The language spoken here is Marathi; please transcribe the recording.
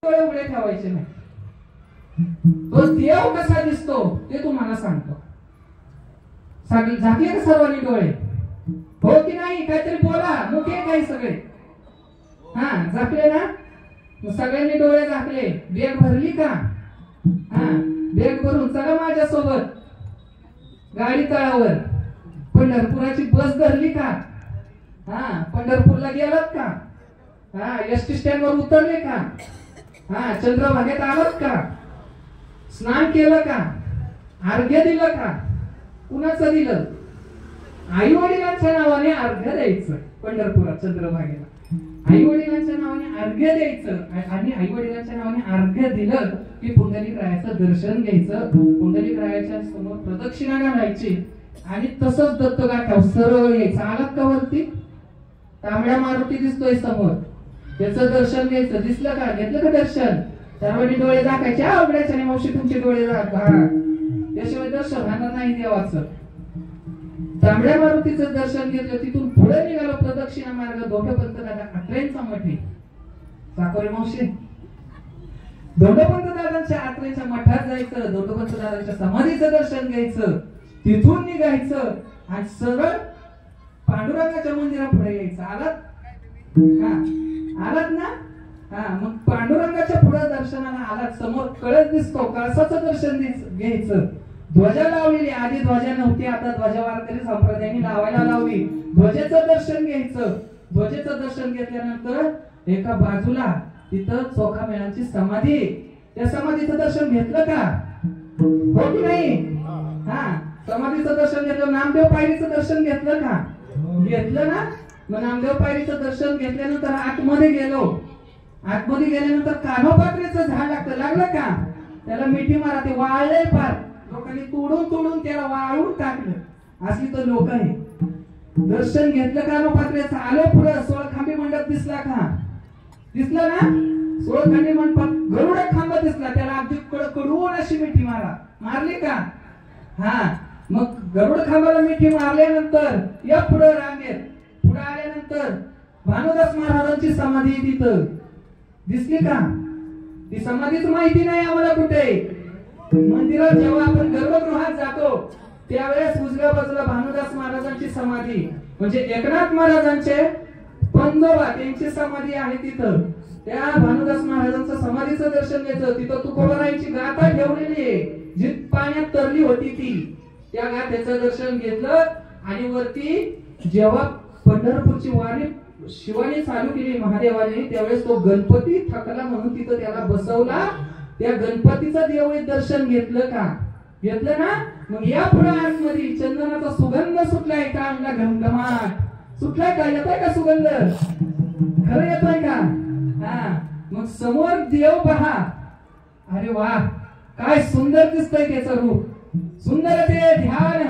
डोळे उघडे ठेवायचे नाही. तो देव कसा दिसतो ते तुम्हाला सांगतो. झाकले का सर्वांनी डोळे? हो की नाही? काहीतरी बोला. मुके काही सगळे हा झाकले ना? सगळ्यांनी डोळे झाकले. बॅग भरली का? हा बॅग भरून चला माझ्यासोबत गाडी तळावर. पंढरपुराची बस धरली का? हा पंढरपूरला गेलात का? हा एसटी स्टँड वर उतरले का? हा चंद्रभागेत आलात का? स्नान केलं का? अर्घ्य दिलं का? कुणाचं दिलं? आई वडिलांच्या नावाने अर्घ्य द्यायचं. पंढरपुरात चंद्रभागेला आई वडिलांच्या नावाने अर्घ्य द्यायचं आणि आई वडिलांच्या नावाने अर्घ्य दिलं की पुंडलिक रायाचं दर्शन घ्यायचं. पुंडलिक रायाच्या समोर प्रदक्षिणा घालायची आणि तसंच दत्तगाठाव सरळ यायचं. आलात का वरती? तांबड्या मारुती दिसतोय समोर, त्याचं दर्शन घ्यायचं. दिसलं का? घेतलं का दर्शन? सर्वांनी डोळे झाकायचे. उघडायचे आणि मावशी तुमचे डोळे झाका, त्याशिवाय दर्शन होणार नाही देवाचं. तांबड्या मारुतीचं दर्शन घेतलं. तिथून पुढे निघालो प्रदक्षिणा मार्ग. धोंडपंत दादा आत्रेंचा मठ आहे. साकोरे मावशी धोंडपंत दादांच्या आत्रेंच्या मठात जायचं. धोंडपंत दादांच्या समाधीचं दर्शन घ्यायचं. तिथून निघायचं आणि सरळ पांडुरंगाच्या मंदिरापुढे यायचं. आलात? हा आलात ना? हा मग पांडुरंगाच्या पुढे दर्शनाला आलात. समोर कळस दिसतो. कळसाचं दर्शन घ्यायचं. ध्वजा लावलेली. आधी ध्वजा नव्हती, आता ध्वजा वारकरी संप्रदायाने लावायला लावली. ध्वजेचं दर्शन घ्यायचं. ध्वजेचं दर्शन घेतल्यानंतर एका बाजूला तिथं चोखामेळांची समाधी. त्या समाधीचं दर्शन घेतलं का? हो की नाही? हा समाधीचं दर्शन घेतलं. नामदेव पायरीचं दर्शन घेतलं का? घेतलं ना? मग नामदेव पायरीचं दर्शन घेतल्यानंतर आतमध्ये गेलो. आतमध्ये गेल्यानंतर कान्होपात्रेचं झाड लागलं का? त्याला मिठी मारा. ते वाळलंय फार. लोकांनी तोडून त्याला वाळून टाकलं. असली तर लोक आहे. दर्शन घेतलं कान्होपात्रेचं. आलं पुढं. सोळखांबी मंडप दिसला का? दिसलं ना? सोळखांबी मंडपात गरुड खांब दिसला. त्याला अगदी कडकडून अशी मिठी मारा. मारली का? हा मग गरुड खांबाला मिठी मारल्यानंतर या पुढे रांगेत पुढे आल्यानंतर भानुदास महाराजांची समाधी तिथं दिसली का? ती समाधीच माहिती नाही आम्हाला कुठे. मंदिरात जेव्हा आपण गर्भगृहात जातो त्यावेळेस उजव्या बाजूला भानुदास महाराजांची समाधी म्हणजे एकनाथ महाराजांचे पंजोबा त्यांची समाधी आहे तिथं. त्या भानुदास महाराजांचं समाधीचं दर्शन घ्यायचं. तिथं तुकोबारायांची गाथा ठेवलेली आहे. जी पाण्यात तरली होती ती त्या गाथ्याचं दर्शन घेतलं. आणि वरती जेव्हा पंढरपूरची वारी शिवाने चालू केली महादेवाने त्यावेळेस तो गणपती थकला म्हणून तिथं त्याला बसवला. त्या गणपतीचं देवळे दर्शन घेतलं का? घेतलं ना? मग या पुढे आतमध्ये चंदनाचा सुगंध सुटलाय का? आणला घमघमाट सुटलाय का? येतोय का सुगंध? खरं येतोय का? हा मग समोर देव पहा. अरे वा काय सुंदर दिसतंय त्याचं रूप. सुंदर ते ध्यान